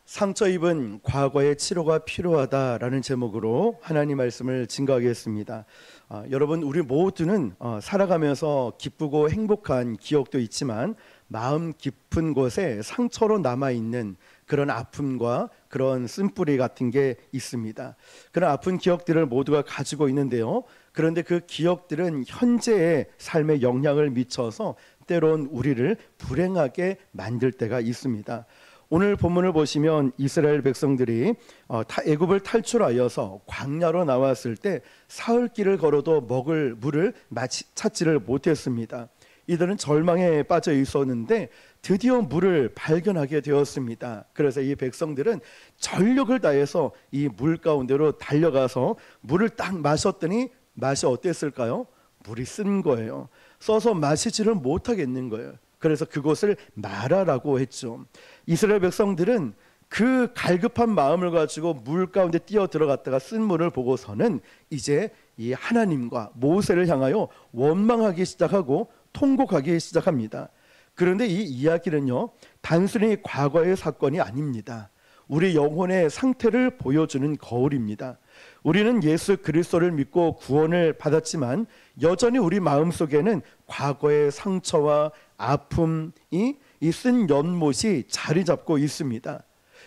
상처 입은 과거의 치료가 필요하다라는 제목으로 하나님 말씀을 증거하겠습니다. 여러분, 우리 모두는 살아가면서 기쁘고 행복한 기억도 있지만 마음 깊은 곳에 상처로 남아있는 그런 아픔과 그런 쓴뿌리 같은 게 있습니다. 그런 아픈 기억들을 모두가 가지고 있는데요. 그런데 그 기억들은 현재의 삶에 영향을 미쳐서 때론 우리를 불행하게 만들 때가 있습니다. 오늘 본문을 보시면 이스라엘 백성들이 애굽을 탈출하여서 광야로 나왔을 때 사흘길을 걸어도 먹을 물을 찾지를 못했습니다. 이들은 절망에 빠져 있었는데 드디어 물을 발견하게 되었습니다. 그래서 이 백성들은 전력을 다해서 이 물 가운데로 달려가서 물을 딱 마셨더니 맛이 어땠을까요? 물이 쓴 거예요. 써서 마시지를 못하겠는 거예요. 그래서 그곳을 마라라고 했죠. 이스라엘 백성들은 그 갈급한 마음을 가지고 물 가운데 뛰어 들어갔다가 쓴 물을 보고서는 이제 이 하나님과 모세를 향하여 원망하기 시작하고 통곡하기 시작합니다. 그런데 이 이야기는요, 단순히 과거의 사건이 아닙니다. 우리 영혼의 상태를 보여주는 거울입니다. 우리는 예수 그리스도를 믿고 구원을 받았지만 여전히 우리 마음속에는 과거의 상처와 아픔이 이 쓴 연못이 자리 잡고 있습니다.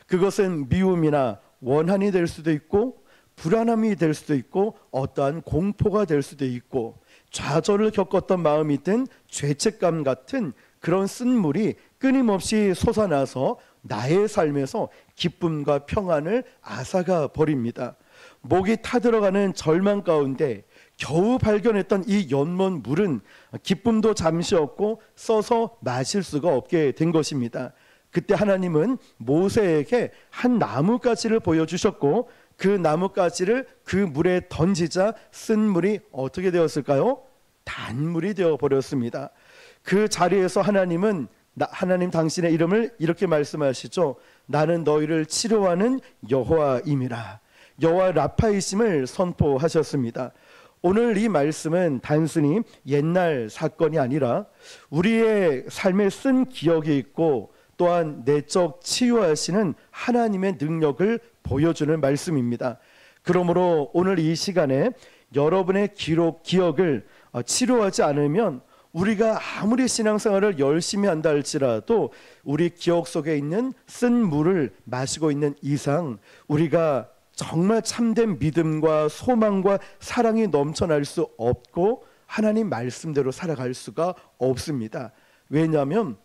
그것은 미움이나 원한이 될 수도 있고 불안함이 될 수도 있고 어떠한 공포가 될 수도 있고 좌절을 겪었던 마음이든 죄책감 같은 그런 쓴물이 끊임없이 솟아나서 나의 삶에서 기쁨과 평안을 앗아가 버립니다. 목이 타들어가는 절망 가운데 겨우 발견했던 이 연못 물은 기쁨도 잠시 없고 써서 마실 수가 없게 된 것입니다. 그때 하나님은 모세에게 한 나뭇가지를 보여주셨고 그 나뭇가지를 그 물에 던지자 쓴 물이 어떻게 되었을까요? 단물이 되어버렸습니다. 그 자리에서 하나님 당신의 이름을 이렇게 말씀하시죠. 나는 너희를 치료하는 여호와임이라. 여호와 라파이심을 선포하셨습니다. 오늘 이 말씀은 단순히 옛날 사건이 아니라 우리의 삶에 쓴 기억이 있고 또한 내적 치유하시는 하나님의 능력을 보여주는 말씀입니다. 그러므로 오늘 이 시간에 여러분의 기억을 치료하지 않으면 우리가 아무리 신앙생활을 열심히 한다 할지라도 우리 기억 속에 있는 쓴 물을 마시고 있는 이상 우리가 정말 참된 믿음과 소망과 사랑이 넘쳐날 수 없고 하나님 말씀대로 살아갈 수가 없습니다. 왜냐하면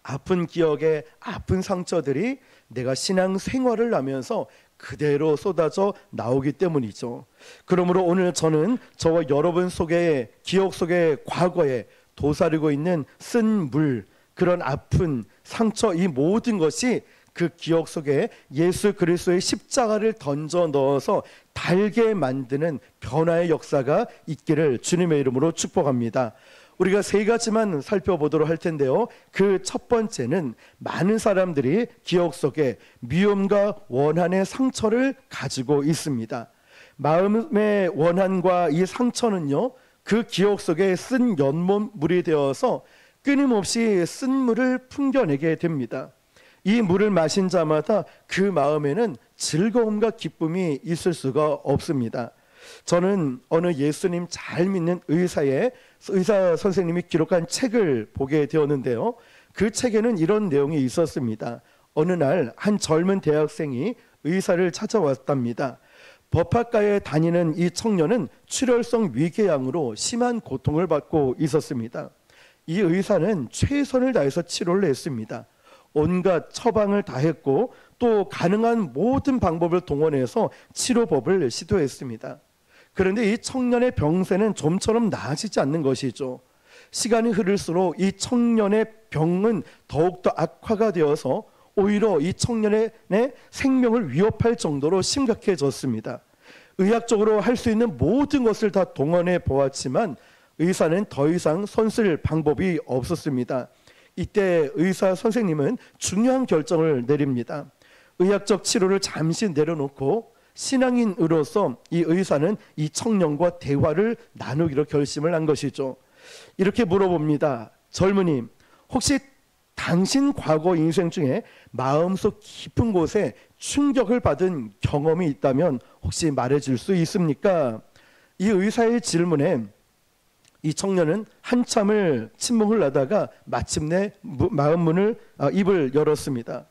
아픈 기억에 아픈 상처들이 내가 신앙생활을 하면서 그대로 쏟아져 나오기 때문이죠. 그러므로 오늘 저는 저와 여러분 속에 기억 속에 과거에 도사리고 있는 쓴 물, 그런 아픈 상처, 이 모든 것이 그 기억 속에 예수 그리스도의 십자가를 던져 넣어서 달게 만드는 변화의 역사가 있기를 주님의 이름으로 축복합니다. 우리가 세 가지만 살펴보도록 할 텐데요. 그 첫 번째는 많은 사람들이 기억 속에 미움과 원한의 상처를 가지고 있습니다. 마음의 원한과 이 상처는요, 그 기억 속에 쓴 연못물이 되어서 끊임없이 쓴 물을 풍겨내게 됩니다. 이 물을 마신 자마다 그 마음에는 즐거움과 기쁨이 있을 수가 없습니다. 저는 어느 예수님 잘 믿는 의사 선생님이 기록한 책을 보게 되었는데요. 그 책에는 이런 내용이 있었습니다. 어느 날 한 젊은 대학생이 의사를 찾아왔답니다. 법학과에 다니는 이 청년은 출혈성 위궤양으로 심한 고통을 받고 있었습니다. 이 의사는 최선을 다해서 치료를 했습니다. 온갖 처방을 다 했고 또 가능한 모든 방법을 동원해서 치료법을 시도했습니다. 그런데 이 청년의 병세는 좀처럼 나아지지 않는 것이죠. 시간이 흐를수록 이 청년의 병은 더욱더 악화가 되어서 오히려 이 청년의 생명을 위협할 정도로 심각해졌습니다. 의학적으로 할 수 있는 모든 것을 다 동원해 보았지만 의사는 더 이상 손쓸 방법이 없었습니다. 이때 의사 선생님은 중요한 결정을 내립니다. 의학적 치료를 잠시 내려놓고 신앙인으로서 이 의사는 이 청년과 대화를 나누기로 결심을 한 것이죠. 이렇게 물어봅니다. 젊은이, 혹시 당신 과거 인생 중에 마음속 깊은 곳에 충격을 받은 경험이 있다면 혹시 말해줄 수 있습니까? 이 의사의 질문에 이 청년은 한참을 침묵을 하다가 마침내 입을 열었습니다.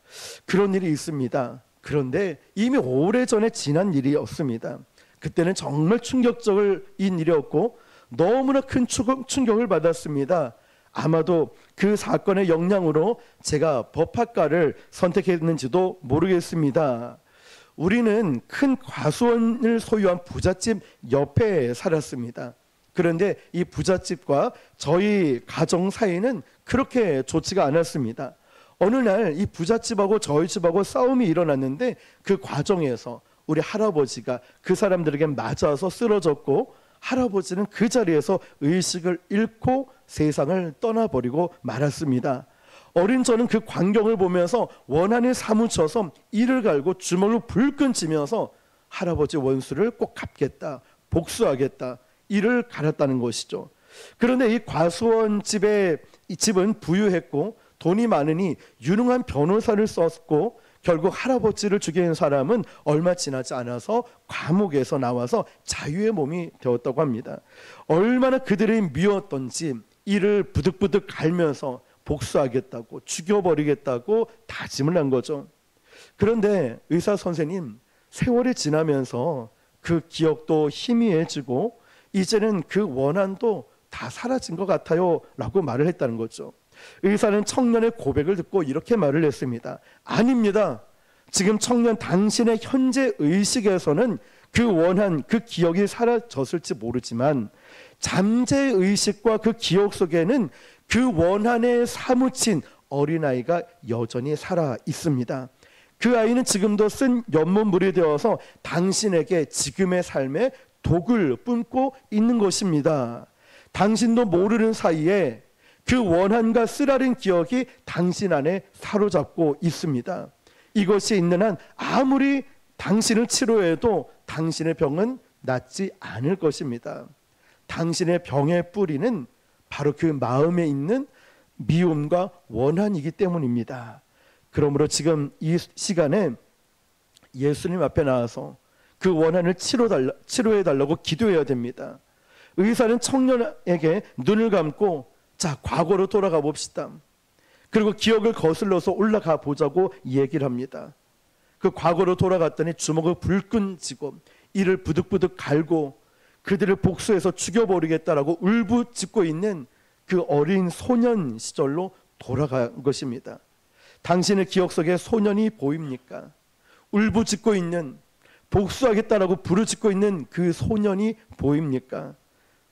그런 일이 있습니다. 그런데 이미 오래전에 지난 일이었습니다. 그때는 정말 충격적인 일이었고 너무나 큰 충격을 받았습니다. 아마도 그 사건의 영향으로 제가 법학과를 선택했는지도 모르겠습니다. 우리는 큰 과수원을 소유한 부잣집 옆에 살았습니다. 그런데 이 부잣집과 저희 가정 사이는 그렇게 좋지가 않았습니다. 어느 날 이 부잣집하고 저희 집하고 싸움이 일어났는데 그 과정에서 우리 할아버지가 그 사람들에게 맞아서 쓰러졌고 할아버지는 그 자리에서 의식을 잃고 세상을 떠나버리고 말았습니다. 어린 저는 그 광경을 보면서 원한에 사무쳐서 이를 갈고 주먹을 불끈 쥐면서 할아버지 원수를 꼭 갚겠다, 복수하겠다, 이를 갈았다는 것이죠. 그런데 이 과수원 이 집은 부유했고 돈이 많으니 유능한 변호사를 썼고 결국 할아버지를 죽인 사람은 얼마 지나지 않아서 감옥에서 나와서 자유의 몸이 되었다고 합니다. 얼마나 그들이 미웠던지 이를 부득부득 갈면서 복수하겠다고 죽여버리겠다고 다짐을 한 거죠. 그런데 의사 선생님, 세월이 지나면서 그 기억도 희미해지고 이제는 그 원한도 다 사라진 것 같아요 라고 말을 했다는 거죠. 의사는 청년의 고백을 듣고 이렇게 말을 했습니다. 아닙니다. 지금 청년 당신의 현재 의식에서는 그 원한, 그 기억이 사라졌을지 모르지만 잠재의식과 그 기억 속에는 그 원한에 사무친 어린아이가 여전히 살아 있습니다. 그 아이는 지금도 쓴 연못물이 되어서 당신에게 지금의 삶에 독을 뿜고 있는 것입니다. 당신도 모르는 사이에 그 원한과 쓰라린 기억이 당신 안에 사로잡고 있습니다. 이것이 있는 한 아무리 당신을 치료해도 당신의 병은 낫지 않을 것입니다. 당신의 병의 뿌리는 바로 그 마음에 있는 미움과 원한이기 때문입니다. 그러므로 지금 이 시간에 예수님 앞에 나와서 그 원한을 치료해달라고 기도해야 됩니다. 의사는 청년에게 눈을 감고 자, 과거로 돌아가 봅시다. 그리고 기억을 거슬러서 올라가 보자고 얘기를 합니다. 그 과거로 돌아갔더니 주먹을 불끈 쥐고 이를 부득부득 갈고 그들을 복수해서 죽여버리겠다라고 울부짖고 있는 그 어린 소년 시절로 돌아간 것입니다. 당신의 기억 속에 소년이 보입니까? 울부짖고 있는, 복수하겠다라고 부르짖고 있는 그 소년이 보입니까?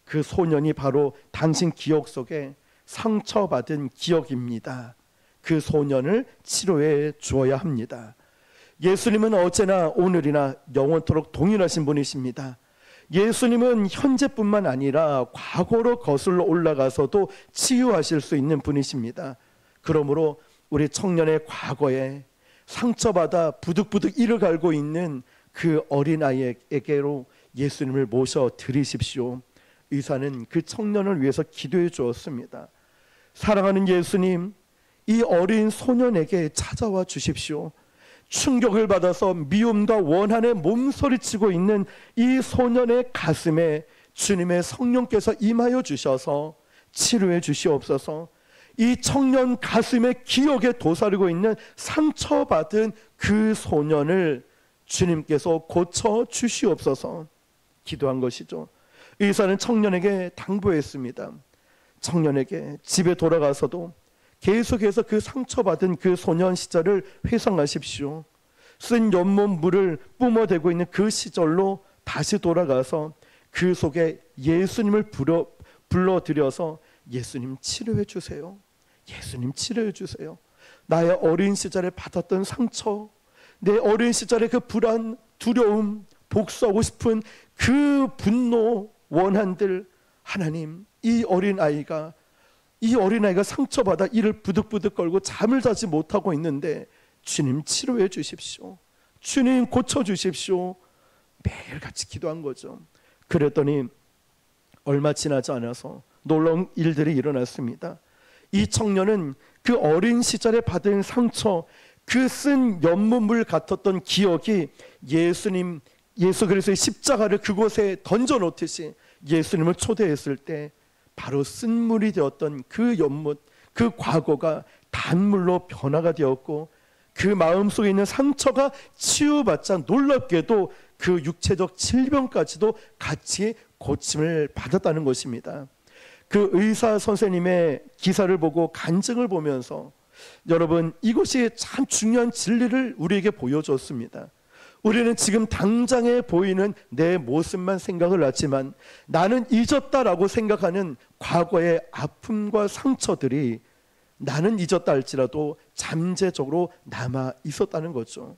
그 소년이 바로 당신 기억 속에 상처받은 기억입니다. 그 소년을 치료해 주어야 합니다. 예수님은 어제나 오늘이나 영원토록 동일하신 분이십니다. 예수님은 현재뿐만 아니라 과거로 거슬러 올라가서도 치유하실 수 있는 분이십니다. 그러므로 우리 청년의 과거에 상처받아 부득부득 이를 갈고 있는 그 어린아이에게로 예수님을 모셔 드리십시오. 의사는 그 청년을 위해서 기도해 주었습니다. 사랑하는 예수님, 이 어린 소년에게 찾아와 주십시오. 충격을 받아서 미움과 원한에 몸서리치고 있는 이 소년의 가슴에 주님의 성령께서 임하여 주셔서 치료해 주시옵소서. 이 청년 가슴에 기억에 도사리고 있는 상처받은 그 소년을 주님께서 고쳐 주시옵소서. 기도한 것이죠. 의사는 청년에게 당부했습니다. 청년에게 집에 돌아가서도 계속해서 그 상처받은 그 소년 시절을 회상하십시오. 쓴 연못물을 뿜어대고 있는 그 시절로 다시 돌아가서 그 속에 예수님을 불러들여서 예수님 치료해 주세요. 예수님 치료해 주세요. 나의 어린 시절에 받았던 상처, 내 어린 시절의 그 불안, 두려움, 복수하고 싶은 그 분노, 원한들, 하나님, 이 어린아이가 상처받아 이를 부득부득 걸고 잠을 자지 못하고 있는데 주님 치료해 주십시오. 주님 고쳐 주십시오. 매일같이 기도한 거죠. 그랬더니 얼마 지나지 않아서 놀라운 일들이 일어났습니다. 이 청년은 그 어린 시절에 받은 상처, 그 쓴 연문물 같았던 기억이 예수 그리스도의 십자가를 그곳에 던져놓듯이 예수님을 초대했을 때 바로 쓴물이 되었던 그 연못, 그 과거가 단물로 변화가 되었고, 그 마음속에 있는 상처가 치유받자 놀랍게도 그 육체적 질병까지도 같이 고침을 받았다는 것입니다. 그 의사 선생님의 기사를 보고 간증을 보면서 여러분, 이것이 참 중요한 진리를 우리에게 보여줬습니다. 우리는 지금 당장에 보이는 내 모습만 생각을 하지만 나는 잊었다라고 생각하는 과거의 아픔과 상처들이 나는 잊었다 할지라도 잠재적으로 남아 있었다는 거죠.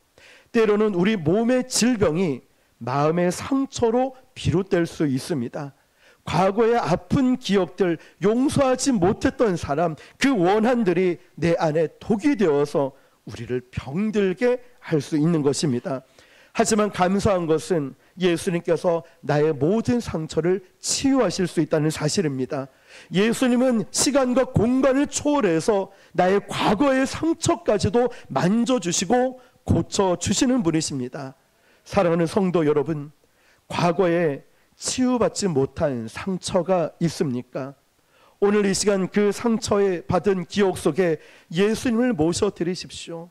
때로는 우리 몸의 질병이 마음의 상처로 비롯될 수 있습니다. 과거의 아픈 기억들, 용서하지 못했던 사람, 그 원한들이 내 안에 독이 되어서 우리를 병들게 할 수 있는 것입니다. 하지만 감사한 것은 예수님께서 나의 모든 상처를 치유하실 수 있다는 사실입니다. 예수님은 시간과 공간을 초월해서 나의 과거의 상처까지도 만져주시고 고쳐주시는 분이십니다. 사랑하는 성도 여러분, 과거에 치유받지 못한 상처가 있습니까? 오늘 이 시간 그 상처에 받은 기억 속에 예수님을 모셔드리십시오.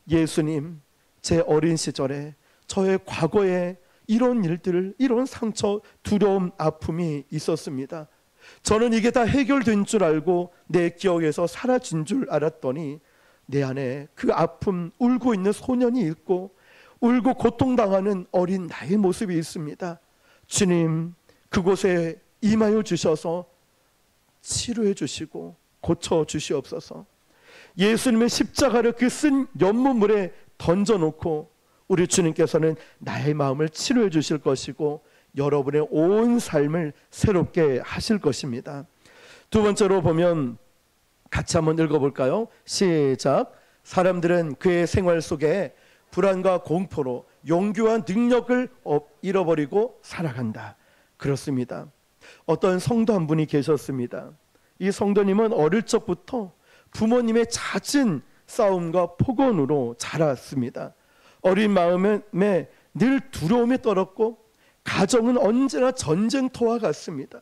예수님, 제 어린 시절에 저의 과거에 이런 일들, 이런 상처, 두려움, 아픔이 있었습니다. 저는 이게 다 해결된 줄 알고 내 기억에서 사라진 줄 알았더니 내 안에 그 아픔, 울고 있는 소년이 있고 울고 고통당하는 어린 나의 모습이 있습니다. 주님, 그곳에 임하여 주셔서 치료해 주시고 고쳐 주시옵소서. 예수님의 십자가를 그 쓴 연못물에 던져놓고 우리 주님께서는 나의 마음을 치료해 주실 것이고 여러분의 온 삶을 새롭게 하실 것입니다. 두 번째로 보면 같이 한번 읽어볼까요? 시작. 사람들은 그의 생활 속에 불안과 공포로 용기와 능력을 잃어버리고 살아간다. 그렇습니다. 어떤 성도 한 분이 계셨습니다. 이 성도님은 어릴 적부터 부모님의 잦은 싸움과 폭언으로 자랐습니다. 어린 마음에 늘 두려움이 떨었고 가정은 언제나 전쟁터와 같습니다.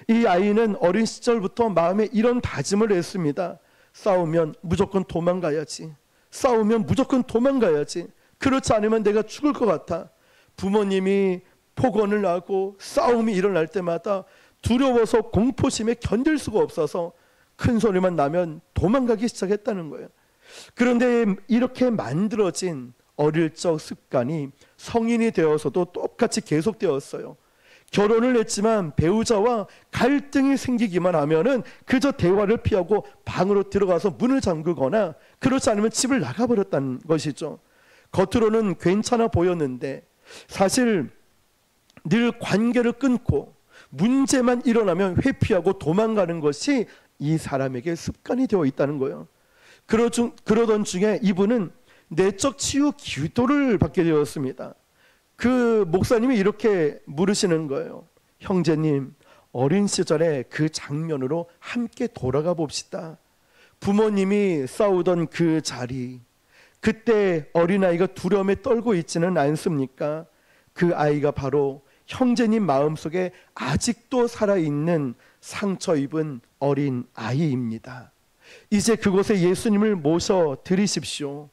이 아이는 어린 시절부터 마음에 이런 다짐을 했습니다. 싸우면 무조건 도망가야지. 싸우면 무조건 도망가야지. 그렇지 않으면 내가 죽을 것 같아. 부모님이 폭언을 하고 싸움이 일어날 때마다 두려워서 공포심에 견딜 수가 없어서 큰 소리만 나면 도망가기 시작했다는 거예요. 그런데 이렇게 만들어진 어릴 적 습관이 성인이 되어서도 똑같이 계속되었어요. 결혼을 했지만 배우자와 갈등이 생기기만 하면은 그저 대화를 피하고 방으로 들어가서 문을 잠그거나 그렇지 않으면 집을 나가버렸다는 것이죠. 겉으로는 괜찮아 보였는데 사실 늘 관계를 끊고 문제만 일어나면 회피하고 도망가는 것이 이 사람에게 습관이 되어 있다는 거예요. 그러던 중에 이분은 내적 치유 기도를 받게 되었습니다. 그 목사님이 이렇게 물으시는 거예요. 형제님, 어린 시절에 그 장면으로 함께 돌아가 봅시다. 부모님이 싸우던 그 자리, 그때 어린아이가 두려움에 떨고 있지는 않습니까? 그 아이가 바로 형제님 마음속에 아직도 살아있는 상처 입은 어린 아이입니다. 이제 그곳에 예수님을 모셔 드리십시오.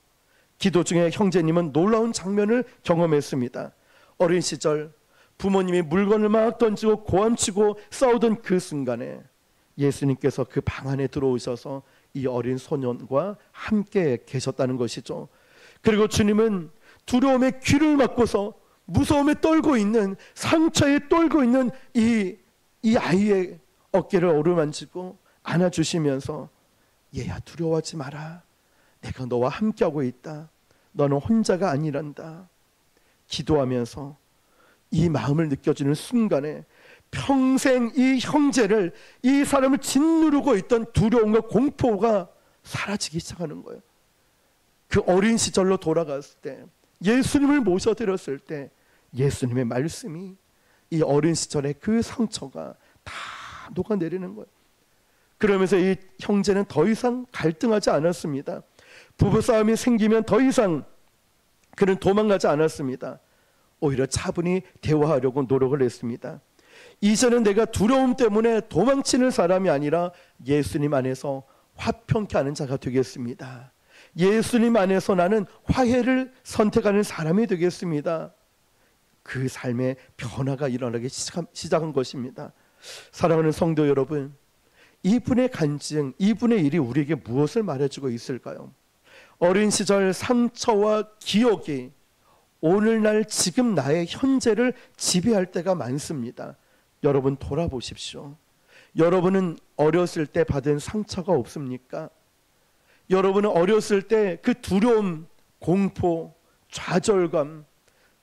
기도 중에 형제님은 놀라운 장면을 경험했습니다. 어린 시절 부모님이 물건을 막 던지고 고함치고 싸우던 그 순간에 예수님께서 그 방 안에 들어오셔서 이 어린 소년과 함께 계셨다는 것이죠. 그리고 주님은 두려움에 귀를 막고서 무서움에 떨고 있는, 상처에 떨고 있는 이 아이의 어깨를 어루만지고 안아주시면서 얘야, 두려워하지 마라. 내가 너와 함께하고 있다. 너는 혼자가 아니란다. 기도하면서 이 마음을 느껴지는 순간에 평생 이 형제를, 이 사람을 짓누르고 있던 두려움과 공포가 사라지기 시작하는 거예요. 그 어린 시절로 돌아갔을 때, 예수님을 모셔드렸을 때 예수님의 말씀이 이 어린 시절의 그 상처가 다 녹아내리는 거예요. 그러면서 이 형제는 더 이상 갈등하지 않았습니다. 부부싸움이 생기면 더 이상 그는 도망가지 않았습니다. 오히려 차분히 대화하려고 노력을 했습니다. 이제는 내가 두려움 때문에 도망치는 사람이 아니라 예수님 안에서 화평케 하는 자가 되겠습니다. 예수님 안에서 나는 화해를 선택하는 사람이 되겠습니다. 그 삶의 변화가 일어나기 시작한 것입니다. 사랑하는 성도 여러분, 이분의 간증, 이분의 일이 우리에게 무엇을 말해주고 있을까요? 어린 시절 상처와 기억이 오늘날 지금 나의 현재를 지배할 때가 많습니다. 여러분 돌아보십시오. 여러분은 어렸을 때 받은 상처가 없습니까? 여러분은 어렸을 때 그 두려움, 공포, 좌절감,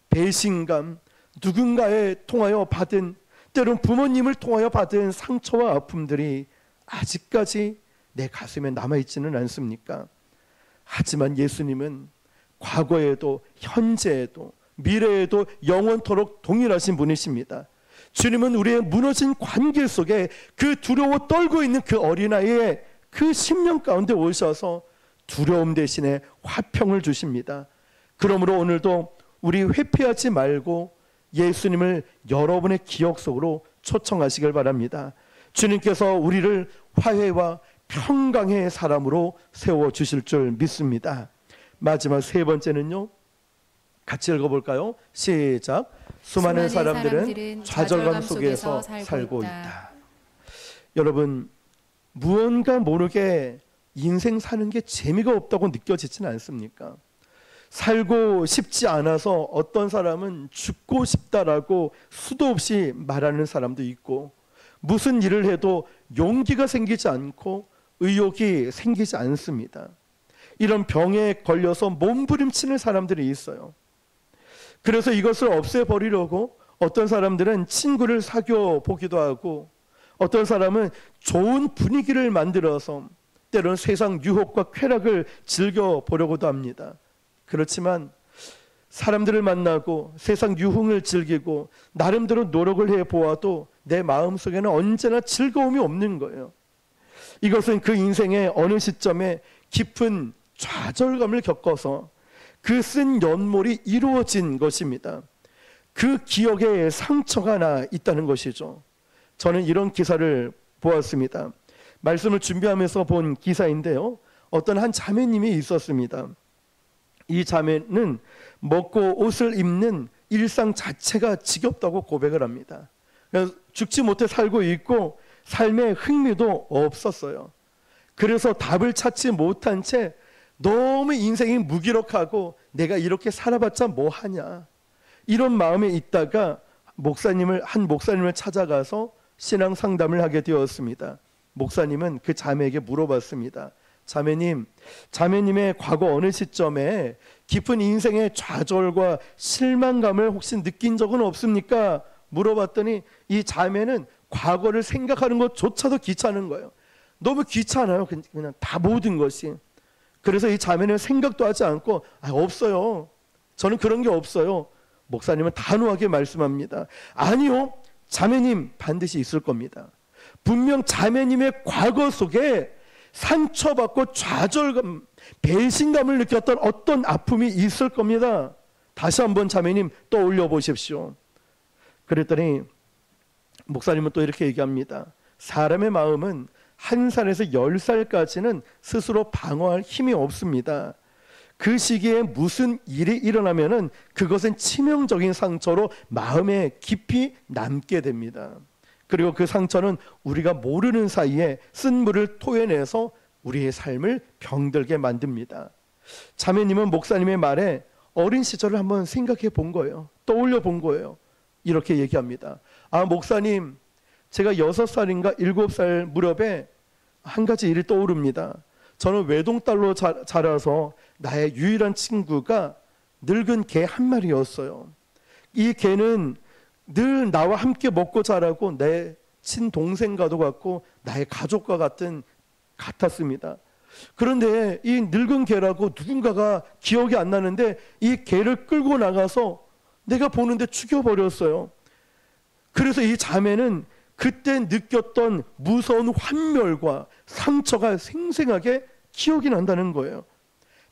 배신감, 누군가에 통하여 받은, 때론 부모님을 통하여 받은 상처와 아픔들이 아직까지 내 가슴에 남아있지는 않습니까? 하지만 예수님은 과거에도 현재에도 미래에도 영원토록 동일하신 분이십니다. 주님은 우리의 무너진 관계 속에 그 두려워 떨고 있는 그 어린아이의 그 심령 가운데 오셔서 두려움 대신에 화평을 주십니다. 그러므로 오늘도 우리 회피하지 말고 예수님을 여러분의 기억 속으로 초청하시길 바랍니다. 주님께서 우리를 화해와 평강의 사람으로 세워주실 줄 믿습니다. 마지막 세 번째는요, 같이 읽어볼까요? 시작. 수많은 사람들은 좌절감 속에서 살고 있다. 여러분, 무언가 모르게 인생 사는 게 재미가 없다고 느껴지지는 않습니까? 살고 싶지 않아서 어떤 사람은 죽고 싶다라고 수도 없이 말하는 사람도 있고, 무슨 일을 해도 용기가 생기지 않고 의욕이 생기지 않습니다. 이런 병에 걸려서 몸부림치는 사람들이 있어요. 그래서 이것을 없애버리려고 어떤 사람들은 친구를 사귀어 보기도 하고, 어떤 사람은 좋은 분위기를 만들어서 때로는 세상 유혹과 쾌락을 즐겨보려고도 합니다. 그렇지만 사람들을 만나고 세상 유흥을 즐기고 나름대로 노력을 해보아도 내 마음속에는 언제나 즐거움이 없는 거예요. 이것은 그 인생의 어느 시점에 깊은 좌절감을 겪어서 그 쓴 연몰이 이루어진 것입니다. 그 기억에 상처가 나 있다는 것이죠. 저는 이런 기사를 보았습니다. 말씀을 준비하면서 본 기사인데요, 어떤 한 자매님이 있었습니다. 이 자매는 먹고 옷을 입는 일상 자체가 지겹다고 고백을 합니다. 죽지 못해 살고 있고 삶에 흥미도 없었어요. 그래서 답을 찾지 못한 채 너무 인생이 무기력하고 내가 이렇게 살아봤자 뭐하냐, 이런 마음에 있다가 한 목사님을 찾아가서 신앙 상담을 하게 되었습니다. 목사님은 그 자매에게 물어봤습니다. 자매님의 과거 어느 시점에 깊은 인생의 좌절과 실망감을 혹시 느낀 적은 없습니까? 물어봤더니 이 자매는 과거를 생각하는 것조차도 귀찮은 거예요. 너무 귀찮아요. 그냥 다 모든 것이. 그래서 이 자매는 생각도 하지 않고 없어요. 저는 그런 게 없어요. 목사님은 단호하게 말씀합니다. 아니요, 자매님 반드시 있을 겁니다. 분명 자매님의 과거 속에 상처받고 좌절감, 배신감을 느꼈던 어떤 아픔이 있을 겁니다. 다시 한번 자매님 떠올려 보십시오. 그랬더니 목사님은 또 이렇게 얘기합니다. 사람의 마음은 1살에서 10살까지는 스스로 방어할 힘이 없습니다. 그 시기에 무슨 일이 일어나면은 그것은 치명적인 상처로 마음에 깊이 남게 됩니다. 그리고 그 상처는 우리가 모르는 사이에 쓴물을 토해내서 우리의 삶을 병들게 만듭니다. 자매님은 목사님의 말에 어린 시절을 한번 생각해 본 거예요. 떠올려 본 거예요. 이렇게 얘기합니다. 목사님, 제가 6살인가 7살 무렵에 한 가지 일이 떠오릅니다. 저는 외동딸로 자라서 나의 유일한 친구가 늙은 개 한 마리였어요. 이 개는 늘 나와 함께 먹고 자라고 내 친동생과도 같고 나의 가족과 같았습니다. 그런데 이 늙은 개라고 누군가가 기억이 안 나는데 이 개를 끌고 나가서 내가 보는데 죽여버렸어요. 그래서 이 자매는 그때 느꼈던 무서운 환멸과 상처가 생생하게 기억이 난다는 거예요.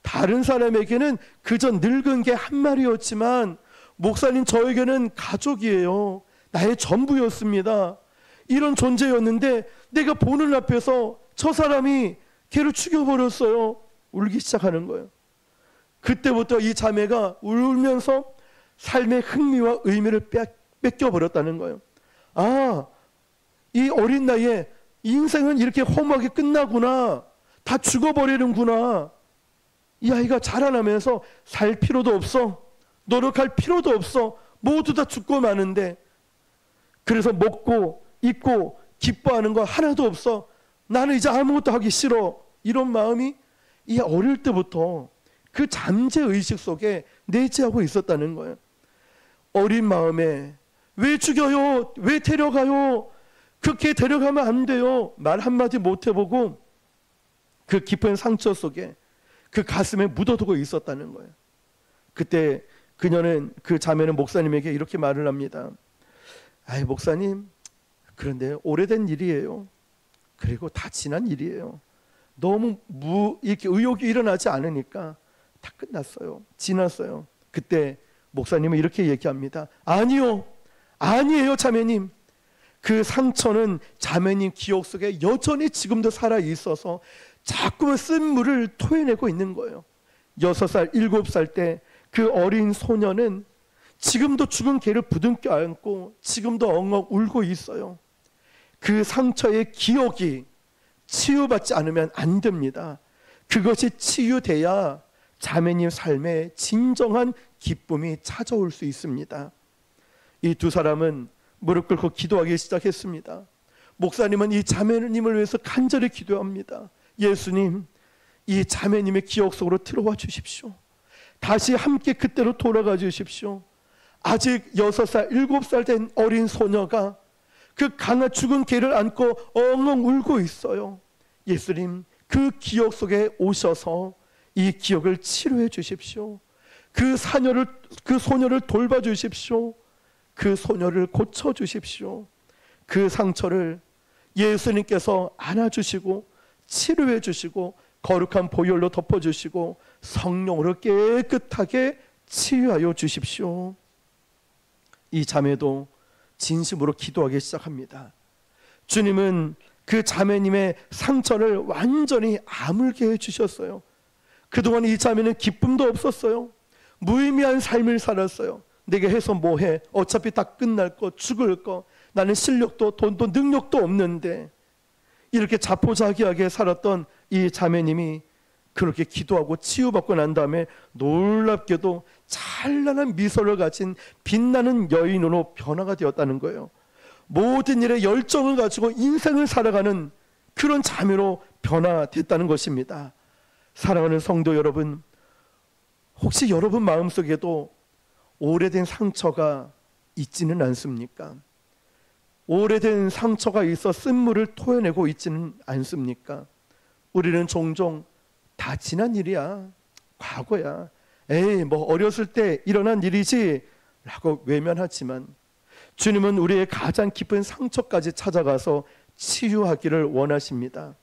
다른 사람에게는 그저 늙은 개 한 마리였지만 목사님, 저에게는 가족이에요. 나의 전부였습니다. 이런 존재였는데 내가 보는 앞에서 저 사람이 걔를 죽여버렸어요. 울기 시작하는 거예요. 그때부터 이 자매가 울면서 삶의 흥미와 의미를 뺏겨버렸다는 거예요. 아, 이 어린 나이에 인생은 이렇게 허무하게 끝나구나. 다 죽어버리는구나. 이 아이가 자라나면서 살 필요도 없어. 노력할 필요도 없어. 모두 다 죽고 마는데, 그래서 먹고 입고 기뻐하는 거 하나도 없어. 나는 이제 아무것도 하기 싫어. 이런 마음이 이 어릴 때부터 그 잠재의식 속에 내재하고 있었다는 거예요. 어린 마음에 왜 죽여요? 왜 데려가요? 그렇게 데려가면 안 돼요. 말 한마디 못 해보고 그 깊은 상처 속에 그 가슴에 묻어두고 있었다는 거예요. 그때 그녀는, 그 자매는 목사님에게 이렇게 말을 합니다. 아이, 목사님, 그런데 오래된 일이에요. 그리고 다 지난 일이에요. 너무 이렇게 의욕이 일어나지 않으니까 다 끝났어요. 지났어요. 그때 목사님은 이렇게 얘기합니다. 아니요, 아니에요, 자매님. 그 상처는 자매님 기억 속에 여전히 지금도 살아 있어서 자꾸만 쓴물을 토해내고 있는 거예요. 6살, 7살 때 그 어린 소녀는 지금도 죽은 개를 부둥켜 안고 지금도 엉엉 울고 있어요. 그 상처의 기억이 치유받지 않으면 안 됩니다. 그것이 치유돼야 자매님 삶에 진정한 기쁨이 찾아올 수 있습니다. 이 두 사람은 무릎 꿇고 기도하기 시작했습니다. 목사님은 이 자매님을 위해서 간절히 기도합니다. 예수님, 이 자매님의 기억 속으로 들어와 주십시오. 다시 함께 그때로 돌아가 주십시오. 아직 6살, 7살 된 어린 소녀가 그 강한 죽은 개를 안고 엉엉 울고 있어요. 예수님, 그 기억 속에 오셔서 이 기억을 치료해 주십시오. 그 소녀를 돌봐 주십시오. 그 소녀를 고쳐 주십시오. 그 상처를 예수님께서 안아주시고 치료해 주시고 거룩한 보혈로 덮어주시고 성령으로 깨끗하게 치유하여 주십시오. 이 자매도 진심으로 기도하기 시작합니다. 주님은 그 자매님의 상처를 완전히 아물게 해주셨어요. 그동안 이 자매는 기쁨도 없었어요. 무의미한 삶을 살았어요. 내게 해서 뭐해? 어차피 다 끝날 거, 죽을 거. 나는 실력도 돈도 능력도 없는데. 이렇게 자포자기하게 살았던 이 자매님이 그렇게 기도하고 치유받고 난 다음에 놀랍게도 찬란한 미소를 가진 빛나는 여인으로 변화가 되었다는 거예요. 모든 일에 열정을 가지고 인생을 살아가는 그런 자매로 변화됐다는 것입니다. 사랑하는 성도 여러분, 혹시 여러분 마음속에도 오래된 상처가 있지는 않습니까? 오래된 상처가 있어 쓴물을 토해내고 있지는 않습니까? 우리는 종종 다 지난 일이야, 과거야, 에이 뭐 어렸을 때 일어난 일이지 라고 외면하지만 주님은 우리의 가장 깊은 상처까지 찾아가서 치유하기를 원하십니다.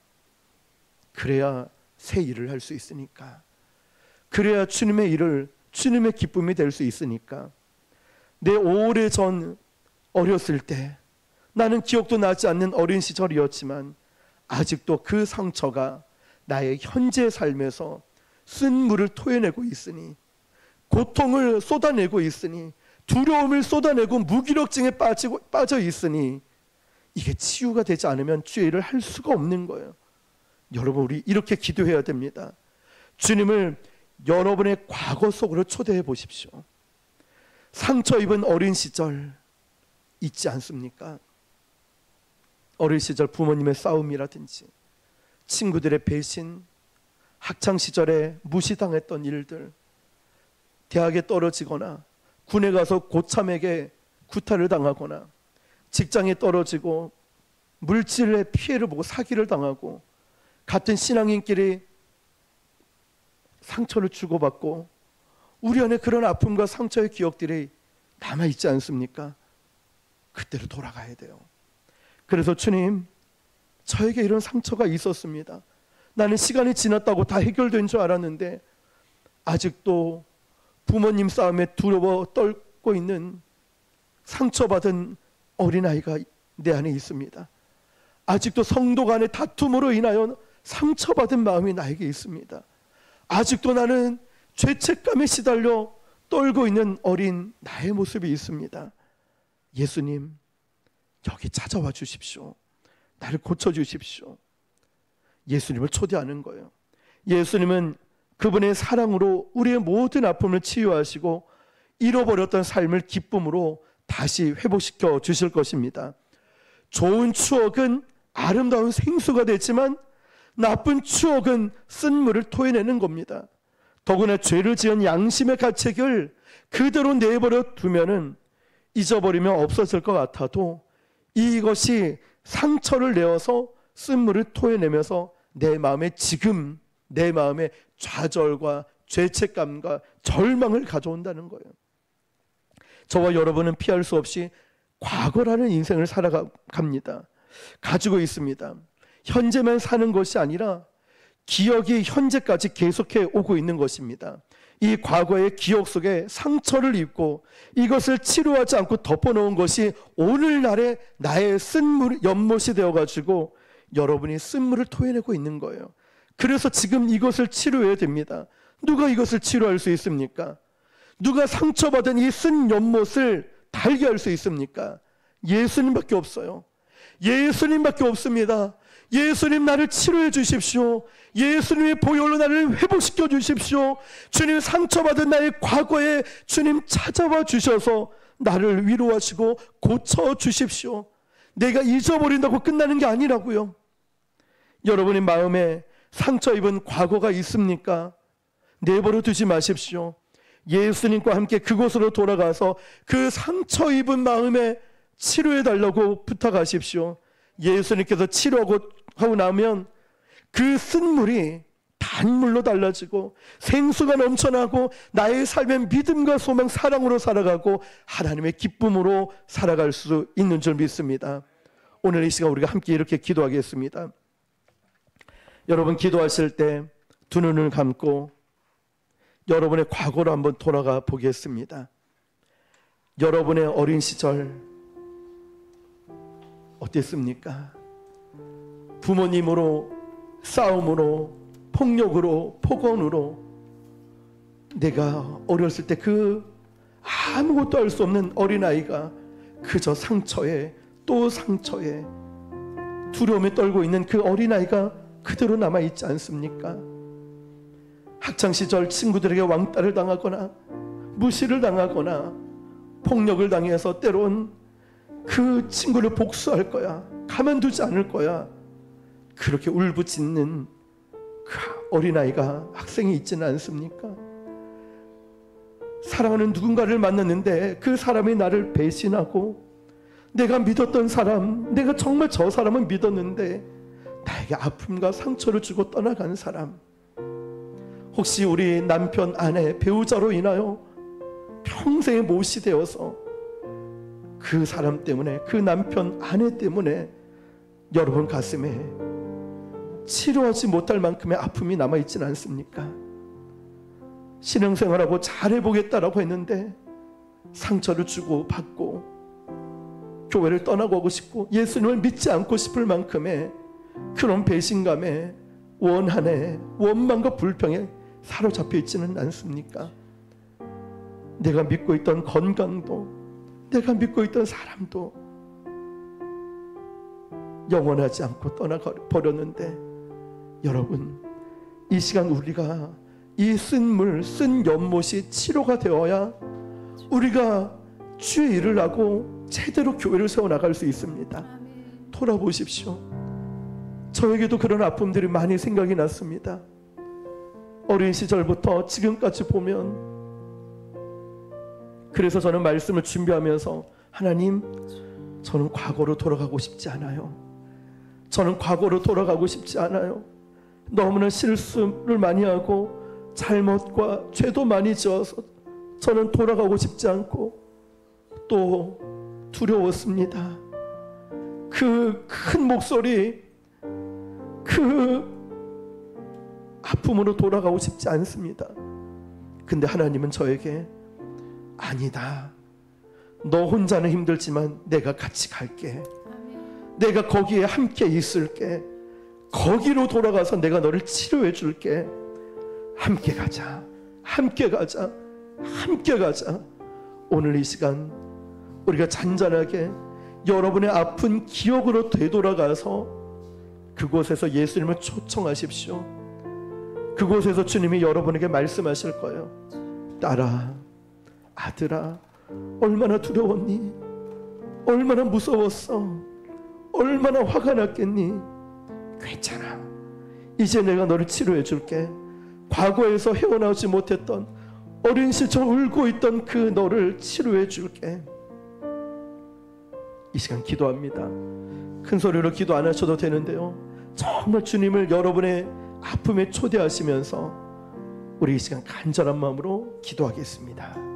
그래야 새 일을 할 수 있으니까. 그래야 주님의 일을, 주님의 기쁨이 될 수 있으니까. 내 오래전 어렸을 때 나는 기억도 나지 않는 어린 시절이었지만 아직도 그 상처가 나의 현재 삶에서 쓴물을 토해내고 있으니, 고통을 쏟아내고 있으니, 두려움을 쏟아내고 무기력증에 빠져 있으니 이게 치유가 되지 않으면 주의 일을 할 수가 없는 거예요. 여러분, 우리 이렇게 기도해야 됩니다. 주님을 여러분의 과거 속으로 초대해 보십시오. 상처 입은 어린 시절 있지 않습니까? 어린 시절 부모님의 싸움이라든지 친구들의 배신, 학창시절에 무시당했던 일들, 대학에 떨어지거나 군에 가서 고참에게 구타를 당하거나 직장에 떨어지고 물질의 피해를 보고 사기를 당하고 같은 신앙인끼리 상처를 주고받고 우리 안에 그런 아픔과 상처의 기억들이 남아있지 않습니까? 그때로 돌아가야 돼요. 그래서 주님, 저에게 이런 상처가 있었습니다. 나는 시간이 지났다고 다 해결된 줄 알았는데 아직도 부모님 싸움에 두려워 떨고 있는 상처받은 어린아이가 내 안에 있습니다. 아직도 성도 간의 다툼으로 인하여 상처받은 마음이 나에게 있습니다. 아직도 나는 죄책감에 시달려 떨고 있는 어린 나의 모습이 있습니다. 예수님, 여기 찾아와 주십시오. 나를 고쳐주십시오. 예수님을 초대하는 거예요. 예수님은 그분의 사랑으로 우리의 모든 아픔을 치유하시고 잃어버렸던 삶을 기쁨으로 다시 회복시켜 주실 것입니다. 좋은 추억은 아름다운 생수가 되지만 나쁜 추억은 쓴물을 토해내는 겁니다. 더구나 죄를 지은 양심의 가책을 그대로 내버려 두면은 잊어버리면 없어질 것 같아도 이것이 상처를 내어서 쓴물을 토해내면서 내 마음에 지금 내 마음에 좌절과 죄책감과 절망을 가져온다는 거예요. 저와 여러분은 피할 수 없이 과거라는 인생을 살아갑니다. 가지고 있습니다. 현재만 사는 것이 아니라 기억이 현재까지 계속해 오고 있는 것입니다. 이 과거의 기억 속에 상처를 입고 이것을 치료하지 않고 덮어놓은 것이 오늘날의 나의 쓴물, 연못이 되어가지고 여러분이 쓴물을 토해내고 있는 거예요. 그래서 지금 이것을 치료해야 됩니다. 누가 이것을 치료할 수 있습니까? 누가 상처받은 이 쓴 연못을 달게 할 수 있습니까? 예수님밖에 없어요. 예수님밖에 없습니다. 예수님, 나를 치료해 주십시오. 예수님의 보혈로 나를 회복시켜 주십시오. 주님, 상처받은 나의 과거에 주님 찾아와 주셔서 나를 위로하시고 고쳐 주십시오. 내가 잊어버린다고 끝나는 게 아니라고요. 여러분의 마음에 상처 입은 과거가 있습니까? 내버려 두지 마십시오. 예수님과 함께 그곳으로 돌아가서 그 상처 입은 마음에 치료해 달라고 부탁하십시오. 예수님께서 치료하고 나면 그 쓴물이 단물로 달라지고 생수가 넘쳐나고 나의 삶의 믿음과 소망, 사랑으로 살아가고 하나님의 기쁨으로 살아갈 수 있는 줄 믿습니다. 오늘 이 시간 우리가 함께 이렇게 기도하겠습니다. 여러분, 기도하실 때 두 눈을 감고 여러분의 과거로 한번 돌아가 보겠습니다. 여러분의 어린 시절 어땠습니까? 부모님으로, 싸움으로, 폭력으로, 폭언으로 내가 어렸을 때 그 아무것도 할 수 없는 어린아이가 그저 상처에 또 상처에 두려움에 떨고 있는 그 어린아이가 그대로 남아있지 않습니까? 학창시절 친구들에게 왕따를 당하거나 무시를 당하거나 폭력을 당해서 때론 그 친구를 복수할 거야, 가만두지 않을 거야, 그렇게 울부짖는 그 어린아이가, 학생이 있지는 않습니까? 사랑하는 누군가를 만났는데 그 사람이 나를 배신하고 내가 믿었던 사람, 내가 정말 저 사람을 믿었는데 나에게 아픔과 상처를 주고 떠나간 사람, 혹시 우리 남편, 아내, 배우자로 인하여 평생의 못이 되어서 그 사람 때문에, 그 남편, 아내 때문에 여러분 가슴에 치료하지 못할 만큼의 아픔이 남아있지는 않습니까? 신앙생활하고 잘해보겠다라고 했는데 상처를 주고 받고 교회를 떠나고 싶고 예수님을 믿지 않고 싶을 만큼의 그런 배신감에, 원한에, 원망과 불평에 사로잡혀 있지는 않습니까? 내가 믿고 있던 건강도, 내가 믿고 있던 사람도 영원하지 않고 떠나버렸는데, 여러분, 이 시간 우리가 이 쓴물, 쓴 연못이 치료가 되어야 우리가 주의 일을 하고 제대로 교회를 세워나갈 수 있습니다. 돌아보십시오. 저에게도 그런 아픔들이 많이 생각이 났습니다. 어린 시절부터 지금까지 보면, 그래서 저는 말씀을 준비하면서 하나님, 저는 과거로 돌아가고 싶지 않아요. 저는 과거로 돌아가고 싶지 않아요. 너무나 실수를 많이 하고 잘못과 죄도 많이 지어서 저는 돌아가고 싶지 않고 또 두려웠습니다. 그 큰 목소리, 그 아픔으로 돌아가고 싶지 않습니다. 근데 하나님은 저에게 아니다, 너 혼자는 힘들지만 내가 같이 갈게. 내가 거기에 함께 있을게. 거기로 돌아가서 내가 너를 치료해 줄게. 함께 가자, 함께 가자, 함께 가자. 오늘 이 시간 우리가 잔잔하게 여러분의 아픈 기억으로 되돌아가서 그곳에서 예수님을 초청하십시오. 그곳에서 주님이 여러분에게 말씀하실 거예요. 딸아, 아들아, 얼마나 두려웠니? 얼마나 무서웠어? 얼마나 화가 났겠니? 괜찮아, 이제 내가 너를 치료해 줄게. 과거에서 헤어나오지 못했던, 어린 시절 울고 있던 그 너를 치료해 줄게. 이 시간 기도합니다. 큰 소리로 기도 안 하셔도 되는데요, 정말 주님을 여러분의 아픔에 초대하시면서 우리 이 시간 간절한 마음으로 기도하겠습니다.